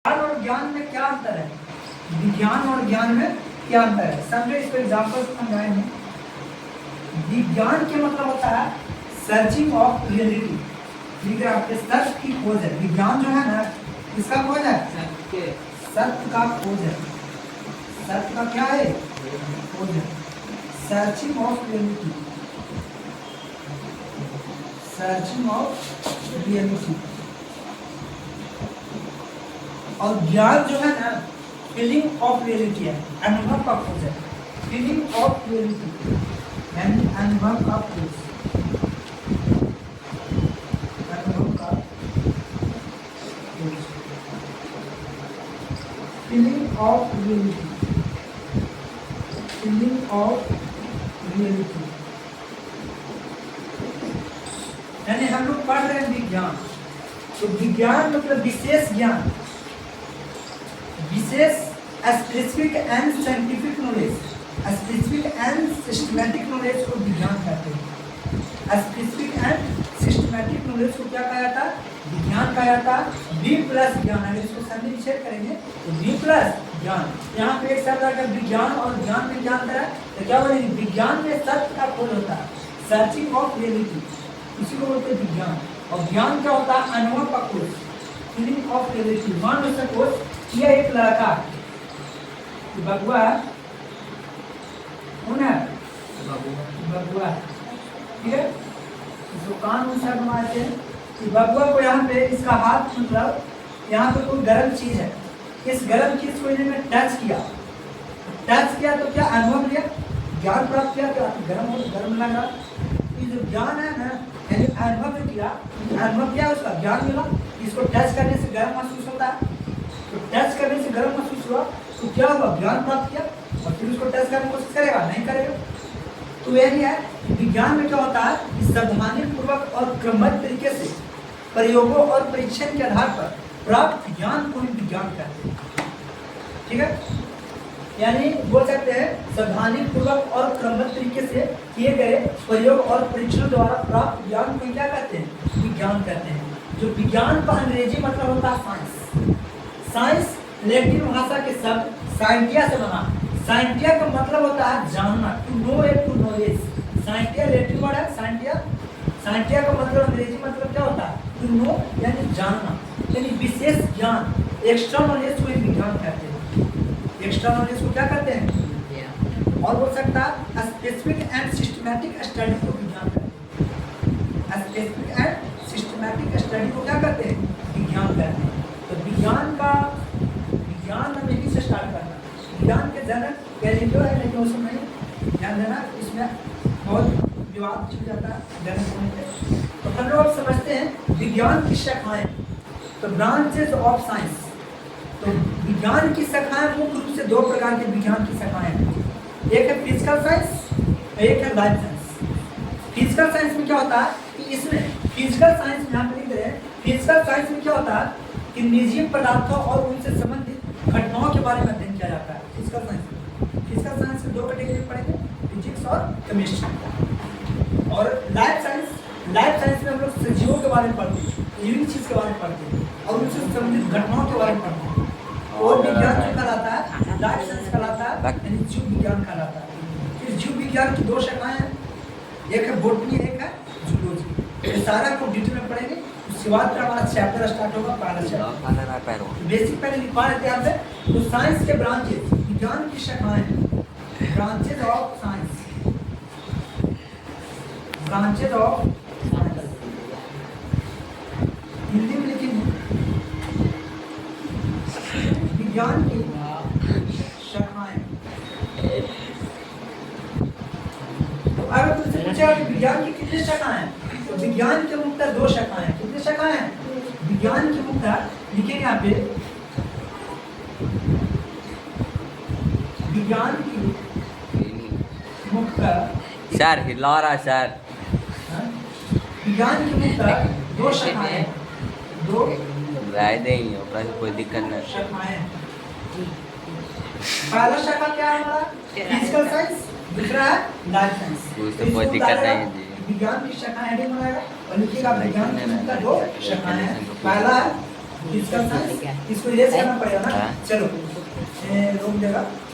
विज्ञान और ज्ञान में क्या अंतर है? विज्ञान और ज्ञान में क्या अंतर है? समझो, इसको एग्जाम्पल समझाएंगे। विज्ञान के मतलब होता है सर्चिंग ऑफ रियलिटी, ठीक है, आपके सत्य की खोज है। विज्ञान जो है ना, किसका खोज है? सत्य का खोज है। सत्य का क्या है? खोज है। Searching of reality, searching of reality. और ज्ञान जो है ना, फीलिंग ऑफ रियलिटी है, अनुभव का खोज है। फीलिंग ऑफ रियलिटी यानी अनुभव का खोज, अनुभव का खोज। Feeling of reality, feeling of reality यानी हम लोग पढ़ रहे हैं विज्ञान, तो विज्ञान मतलब विशेष ज्ञान, विशेष specific and scientific knowledge, specific and systematic knowledge को विज्ञान कहते हैं। स्पेसिफिक एंड सिस्टमैटिक नॉलेज को क्या कहा जाता है? विज्ञान कहा जाता है। बी प्लस ज्ञान, अगर इसको संधि विच्छेद करेंगे तो बी प्लस ज्ञान। यहाँ पे एक शब्द आकर विज्ञान और ज्ञान में क्या अंतर है? तो क्या बोलेंगे? विज्ञान में सत्य का खोज होता है, सर्चिंग ऑफ रियलिटी, इसी को बोलते हैं विज्ञान। और ज्ञान क्या होता है? अनुभव का खोज, फीलिंग ऑफ रियलिटी। मान लो सपोज किया एक लड़का बबुआ, कौन है? बबुआ, ठीक है, इसको कान उनसा घुमाते हैं कि बबुआ को यहाँ पे इसका हाथ, मतलब यहाँ पे कोई गर्म चीज है, इस गर्म चीज को इन्होंने टच किया, टच किया तो क्या अनुभव लिया? ज्ञान प्राप्त किया। क्या गर्म लगा? ये जो ज्ञान है ना, यानी अनुभव जो किया, अनुभव क्या है? उसका ज्ञान मिला। इसको टच करने से गर्म महसूस होता है, तो टच करने से गर्म महसूस हुआ तो क्या हुआ? ज्ञान प्राप्त किया। और फिर उसको टच करने की कोशिश करेगा? नहीं करेगा। तो यही है विज्ञान में क्या होता है कि सावधानी पूर्वक और क्रमबद्ध तरीके से प्रयोगों और परीक्षण के आधार पर प्राप्त ज्ञान को ही विज्ञान कहते हैं, ठीक है। यानी बोल सकते हैं सावधानी पूर्वक और क्रमबद्ध तरीके से किए गए प्रयोग और परीक्षण द्वारा प्राप्त ज्ञान को क्या कहते हैं? विज्ञान कहते हैं। जो विज्ञान का अंग्रेजी मतलब होता है साइंस। साइंस लैटिन भाषा के शब्द साइंटिया से बना। साइंटिया का मतलब होता है जानना, to know a to knowledge. साइंटिया लैटिन वर्ड है साइंटिया। साइंटिया का मतलब अंग्रेजी मतलब क्या होता है? टू नो यानी जानना, यानी विशेष ज्ञान, एक्स्ट्रा नॉलेज को विज्ञान कहते हैं। एक्स्ट्रा नॉलेज को क्या कहते हैं? और बोल सकता है स्पेसिफिक एंड सिस्टमैटिक स्टडी को विज्ञान कहते हैं। स्पेसिफिक एंड सिस्टमैटिक स्टडी को क्या कहते हैं? विज्ञान कहते हैं। तो विज्ञान हम यहीं से स्टार्ट करना। विज्ञान के जनक गैलीलियो है, लेकिन उसमें नहीं ध्यान देना, इसमें बहुत विवाद छिड़ जाता है जनक होने पे। तो हम लोग अब समझते हैं विज्ञान की शाखाएं, तो ब्रांचेस ऑफ साइंस। तो विज्ञान की शाखाएं मुख्य रूप से दो प्रकार के विज्ञान की शाखाएं हैं। एक है फिजिकल साइंस, एक है लाइफ साइंस। फिजिकल साइंस में क्या होता है कि इसमें फिजिकल साइंस में हम लिख रहे हैं, फिजिकल साइंस में क्या होता है कि निर्जीव पदार्थों और उनसे संबंधित घटनाओं के बारे में अध्ययन किया जाता है। फिजिकल साइंस में, फिजिकल साइंस में दो कैटेगरी पढ़ेंगे, फिजिक्स और केमिस्ट्री। और लाइफ साइंस में हम लोग सजीवों के बारे में पढ़ते हैं, लिविंग चीज के बारे में पढ़ते हैं और उनसे संबंधित घटनाओं के बारे में पढ़ते हैं। और विज्ञान जो कहलाता है लाइफ साइंस कहलाता है, यानी जीव विज्ञान कहलाता है। फिर जीव विज्ञान की दो शाखाएं हैं, एक है बोटनी, एक है जूलॉजी। ये सारा को डिटेल में पढ़ेंगे। उसके बाद फिर हमारा चैप्टर स्टार्ट होगा, पहला चैप्टर। बेसिक पहले लिखवा लेते हैं आपसे। तो साइंस के ब्रांचेस, विज्ञान की शाखाएं, branches of science, branches of science, Hindi में लिखेंगे विज्ञान की शाखाएं। तो अगर तुमसे पूछा कि विज्ञान की कितनी शाखाएं हैं, तो विज्ञान के मुख्यतः दो शाखाएं हैं। कितनी शाखाएं हैं? विज्ञान की मुख्यतः लिखेंगे यहाँ पे, विज्ञान की मुख्यतः सर हिला रहा सर। विज्ञान की मुख्यतः दो शाखाएं हैं, दो राय देंगे, अपना कोई दिक्कत नहीं। शाखाएं। पहला शाखा क्या है हमारा? Physical science. दूसरा है लाइफ साइंस। तो कोई दिक्कत नहीं जी। विज्ञान की शाखा हेडिंग बनाएगा और लिखिएगा विज्ञान की दो शाखाएं हैं। पहला है फिजिकल साइंस इसको इरेज करना पड़ेगा ना हाँ। चलो रोक देगा